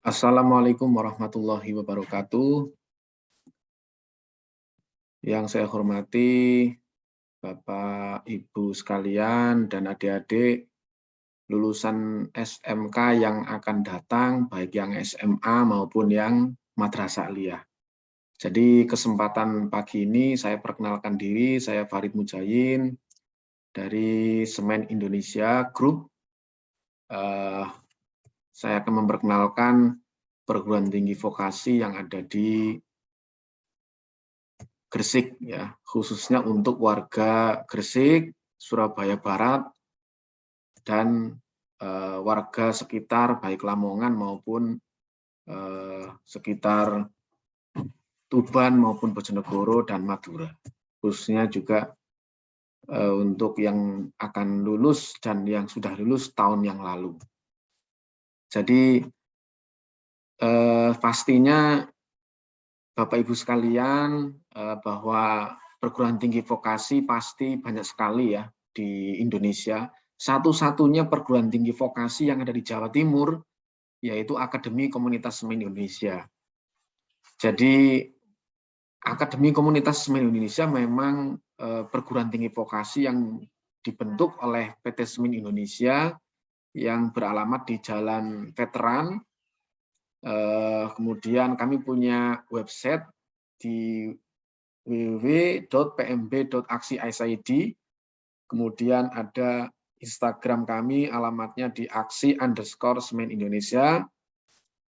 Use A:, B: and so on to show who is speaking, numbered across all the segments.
A: Assalamualaikum warahmatullahi wabarakatuh. Yang saya hormati Bapak, Ibu sekalian, dan adik-adik lulusan SMK yang akan datang, baik yang SMA maupun yang Madrasah Aliyah. Jadi kesempatan pagi ini saya perkenalkan diri, saya Farid Mujayin dari Semen Indonesia Group. Saya akan memperkenalkan perguruan tinggi vokasi yang ada di Gresik, ya, khususnya untuk warga Gresik, Surabaya Barat, dan warga sekitar baik Lamongan maupun sekitar Tuban maupun Bojonegoro dan Madura. Khususnya juga untuk yang akan lulus dan yang sudah lulus tahun yang lalu. Jadi pastinya Bapak Ibu sekalian, bahwa perguruan tinggi vokasi pasti banyak sekali ya di Indonesia. Satu-satunya perguruan tinggi vokasi yang ada di Jawa Timur yaitu Akademi Komunitas Semen Indonesia. Jadi Akademi Komunitas Semen Indonesia memang perguruan tinggi vokasi yang dibentuk oleh PT Semen Indonesia yang beralamat di Jalan Veteran. Kemudian kami punya website di www.pmb.aksi.id. Kemudian ada Instagram kami, alamatnya di aksi_semen Indonesia.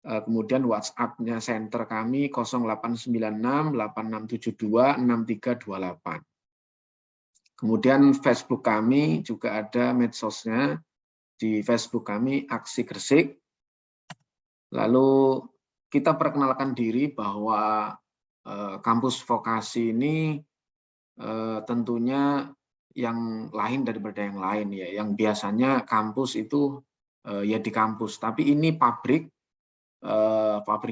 A: Kemudian WhatsApp-nya center kami 0896 8672 6328. Kemudian Facebook kami juga ada medsosnya, di Facebook kami Aksi Gresik. Lalu kita perkenalkan diri bahwa kampus vokasi ini tentunya yang lain daripada yang lain ya. Yang biasanya kampus itu ya di kampus, tapi ini pabrik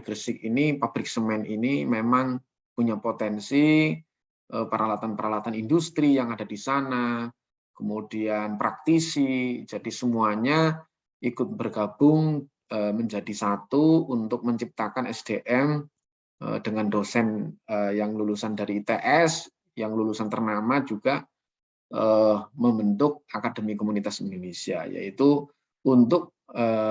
A: Gresik ini, pabrik semen ini memang punya potensi peralatan-peralatan industri yang ada di sana, kemudian praktisi, jadi semuanya ikut bergabung menjadi satu untuk menciptakan SDM dengan dosen yang lulusan dari ITS, yang lulusan ternama juga membentuk Akademi Komunitas Indonesia, yaitu untuk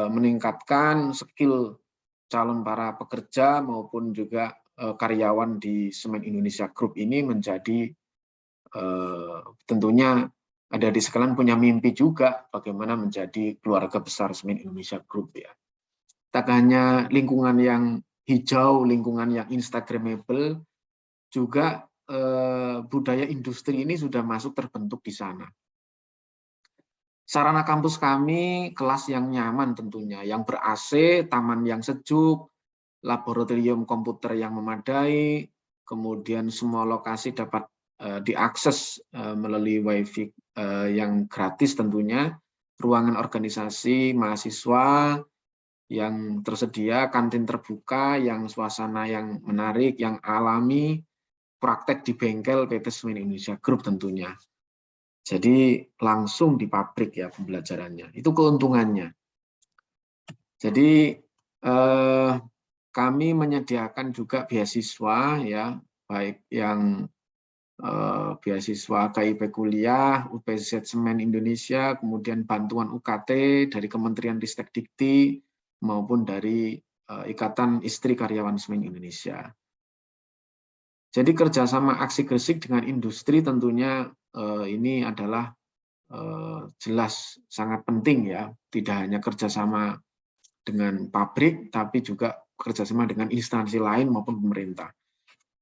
A: meningkatkan skill calon para pekerja maupun juga karyawan di Semen Indonesia Group ini menjadi tentunya ada di sekalian punya mimpi juga bagaimana menjadi keluarga besar Semen Indonesia Group ya. Tak hanya lingkungan yang hijau, lingkungan yang instagramable, juga budaya industri ini sudah masuk terbentuk di sana. Sarana kampus kami kelas yang nyaman tentunya, yang ber-AC, taman yang sejuk, laboratorium komputer yang memadai, kemudian semua lokasi dapat diakses melalui WiFi yang gratis tentunya, ruangan organisasi mahasiswa yang tersedia, kantin terbuka, yang suasana yang menarik, yang alami, praktek di bengkel PT Semen Indonesia Group tentunya. Jadi langsung di pabrik ya pembelajarannya. Itu keuntungannya. Jadi kami menyediakan juga beasiswa ya, baik yang beasiswa KIP kuliah, UPZ Semen Indonesia, kemudian bantuan UKT dari Kementerian Ristek Dikti maupun dari Ikatan Istri Karyawan Semen Indonesia. Jadi kerjasama Aksi Gresik dengan industri tentunya ini adalah jelas sangat penting ya, tidak hanya kerjasama dengan pabrik, tapi juga kerjasama dengan instansi lain maupun pemerintah.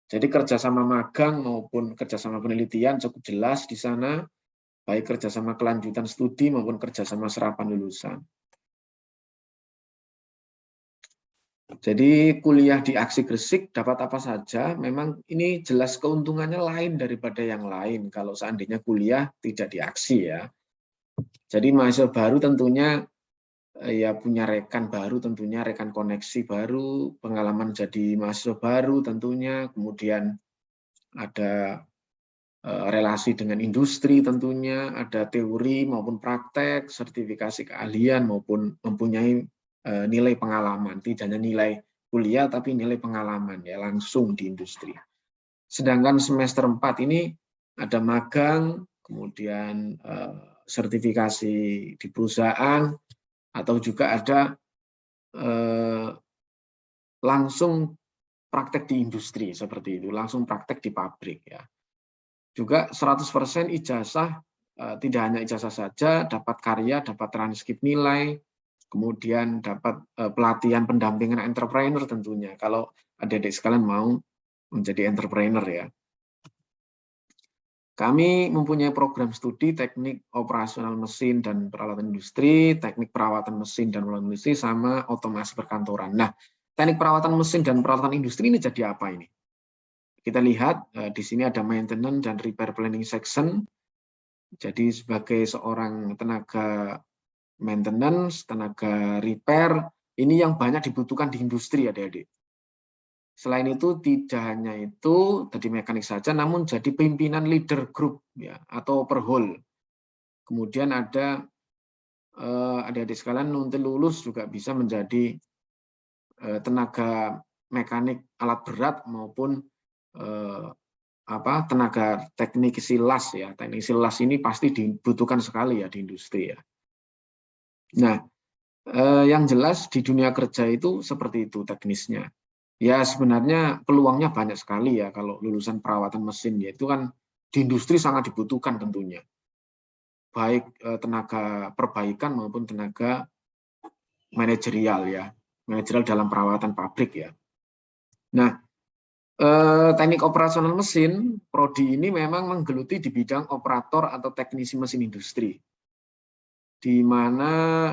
A: Jadi kerjasama magang maupun kerjasama penelitian cukup jelas di sana, baik kerjasama kelanjutan studi maupun kerjasama serapan lulusan. Jadi kuliah di Aksi Gresik dapat apa saja, memang ini jelas keuntungannya lain daripada yang lain kalau seandainya kuliah tidak di Aksi ya. Jadi mahasiswa baru tentunya ya punya rekan baru tentunya, rekan koneksi baru, pengalaman jadi mahasiswa baru tentunya, kemudian ada relasi dengan industri tentunya, ada teori maupun praktek, sertifikasi keahlian maupun mempunyai nilai pengalaman, tidak hanya nilai kuliah tapi nilai pengalaman ya langsung di industri. Sedangkan semester 4 ini ada magang, kemudian sertifikasi di perusahaan, atau juga ada langsung praktek di industri seperti itu, langsung praktek di pabrik ya. Juga 100% ijazah, tidak hanya ijazah saja, dapat karya, dapat transkrip nilai, kemudian dapat pelatihan pendampingan entrepreneur tentunya, kalau adik-adik sekalian mau menjadi entrepreneur ya. Kami mempunyai program studi teknik operasional mesin dan peralatan industri, teknik perawatan mesin dan peralatan industri, sama otomasi perkantoran. Nah, teknik perawatan mesin dan peralatan industri ini jadi apa ini? Kita lihat di sini ada maintenance dan repair planning section. Jadi sebagai seorang tenaga maintenance, tenaga repair, ini yang banyak dibutuhkan di industri adik-adik. Selain itu tidak hanya itu tadi mekanik saja, namun jadi pimpinan leader group ya atau per whole. Kemudian ada adik-adik sekalian nanti lulus juga bisa menjadi tenaga mekanik alat berat maupun tenaga teknisi las ya. Teknisi las ini pasti dibutuhkan sekali ya di industri ya. Nah, yang jelas di dunia kerja itu seperti itu teknisnya. Ya sebenarnya peluangnya banyak sekali ya kalau lulusan perawatan mesin ya itu kan di industri sangat dibutuhkan tentunya. Baik tenaga perbaikan maupun tenaga manajerial ya. Manajerial dalam perawatan pabrik ya. Nah, teknik operasional mesin, prodi ini memang menggeluti di bidang operator atau teknisi mesin industri. Di mana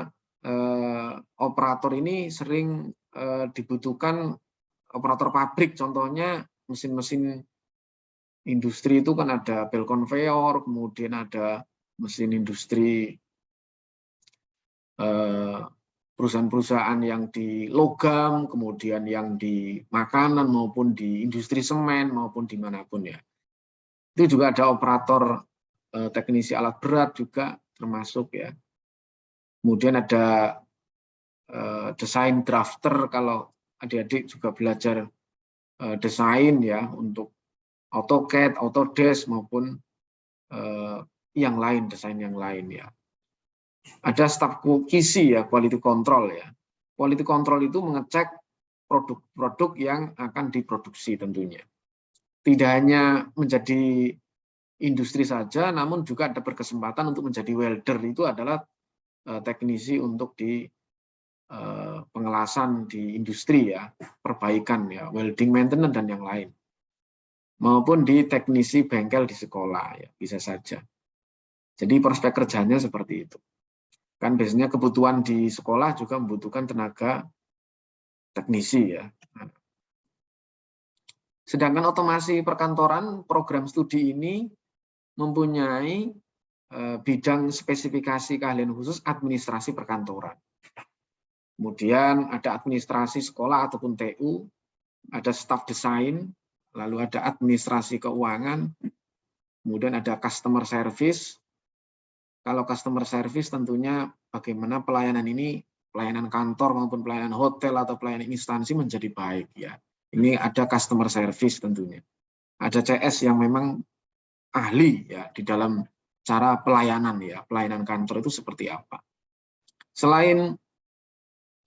A: operator ini sering dibutuhkan operator pabrik, contohnya mesin-mesin industri itu kan ada bel konveyor, kemudian ada mesin industri perusahaan-perusahaan yang di logam, kemudian yang di makanan maupun di industri semen maupun dimanapun ya. Itu juga ada operator teknisi alat berat juga termasuk ya. Kemudian ada desain drafter kalau adik-adik juga belajar desain ya untuk AutoCAD, Autodesk maupun yang lain, desain yang lain ya. Ada staf QC ya, quality control ya. Quality control itu mengecek produk-produk yang akan diproduksi tentunya. Tidak hanya menjadi industri saja, namun juga ada berkesempatan untuk menjadi welder, itu adalah teknisi untuk di pengelasan di industri ya, perbaikan ya, welding maintenance dan yang lain. Maupun di teknisi bengkel di sekolah ya, bisa saja. Jadi prospek kerjanya seperti itu. Kan biasanya kebutuhan di sekolah juga membutuhkan tenaga teknisi ya. Sedangkan otomasi perkantoran, program studi ini mempunyai bidang spesifikasi keahlian khusus administrasi perkantoran. Kemudian ada administrasi sekolah ataupun TU, ada staf desain, lalu ada administrasi keuangan, kemudian ada customer service. Kalau customer service tentunya bagaimana pelayanan ini, pelayanan kantor maupun pelayanan hotel atau pelayanan instansi menjadi baik ya. Ini ada customer service tentunya. Ada CS yang memang ahli ya di dalam cara pelayanan ya, pelayanan kantor itu seperti apa. Selain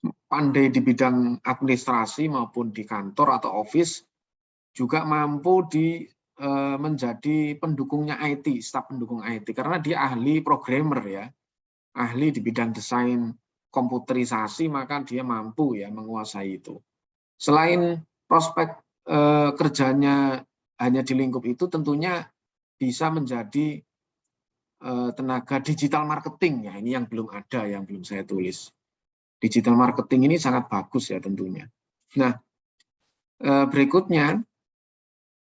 A: pandai di bidang administrasi maupun di kantor atau office, juga mampu menjadi pendukungnya IT, staf pendukung IT, karena dia ahli programmer ya, ahli di bidang desain komputerisasi, maka dia mampu ya menguasai itu. Selain prospek kerjanya hanya di lingkup itu, tentunya bisa menjadi tenaga digital marketing ya, ini yang belum ada, yang belum saya tulis. Digital marketing ini sangat bagus ya tentunya. Nah, berikutnya,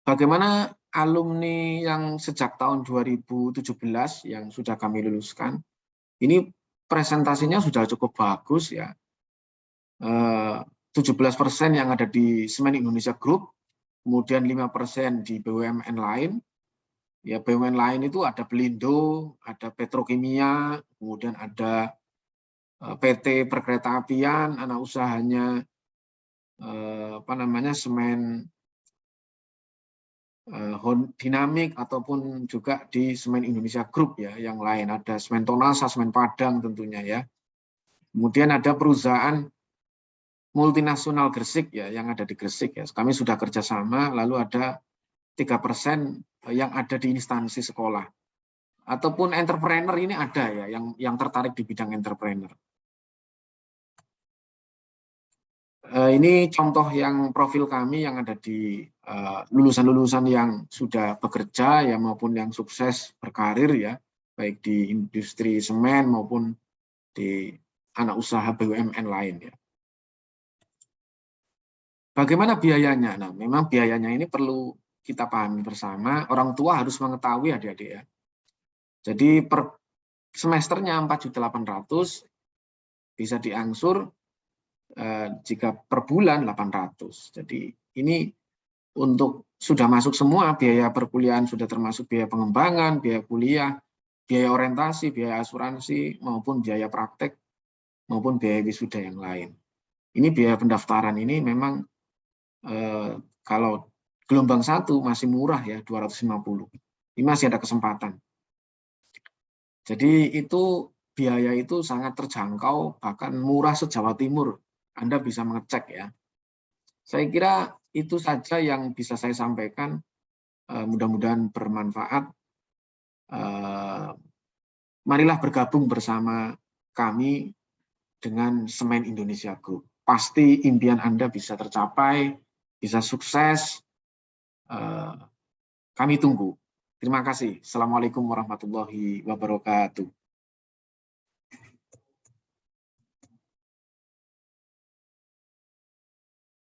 A: bagaimana alumni yang sejak tahun 2017 yang sudah kami luluskan, ini presentasinya sudah cukup bagus ya. 17% yang ada di Semen Indonesia Group, kemudian 5% di BUMN lain. Ya, BUMN lain itu ada Pelindo, ada Petrokimia, kemudian ada PT Perkeretaapian, anak usahanya semen Dinamik, ataupun juga di Semen Indonesia Group ya, yang lain ada Semen Tonasa, Semen Padang tentunya ya. Kemudian ada perusahaan multinasional Gresik ya, yang ada di Gresik ya. Kami sudah kerjasama, lalu ada 3% yang ada di instansi sekolah. Ataupun entrepreneur ini ada ya, yang tertarik di bidang entrepreneur. Ini contoh yang profil kami yang ada di lulusan-lulusan yang sudah bekerja ya, maupun yang sukses berkarir ya, baik di industri semen maupun di anak usaha BUMN lain ya. Bagaimana biayanya? Nah, memang biayanya ini perlu kita pahami bersama. Orang tua harus mengetahui adik-adik ya. Jadi per semesternya 4.800.000 bisa diangsur jika per bulan 800. Jadi ini untuk sudah masuk semua, biaya perkuliahan sudah termasuk biaya pengembangan, biaya kuliah, biaya orientasi, biaya asuransi, maupun biaya praktek, maupun biaya wisuda yang lain. Ini biaya pendaftaran ini memang kalau gelombang 1 masih murah ya, 250. Ini masih ada kesempatan. Jadi itu biaya itu sangat terjangkau, bahkan murah se-Jawa Timur. Anda bisa mengecek ya. Saya kira itu saja yang bisa saya sampaikan. Mudah-mudahan bermanfaat. Marilah bergabung bersama kami dengan Semen Indonesia Group. Pasti impian Anda bisa tercapai, bisa sukses. Kami tunggu. Terima kasih. Assalamualaikum warahmatullahi wabarakatuh.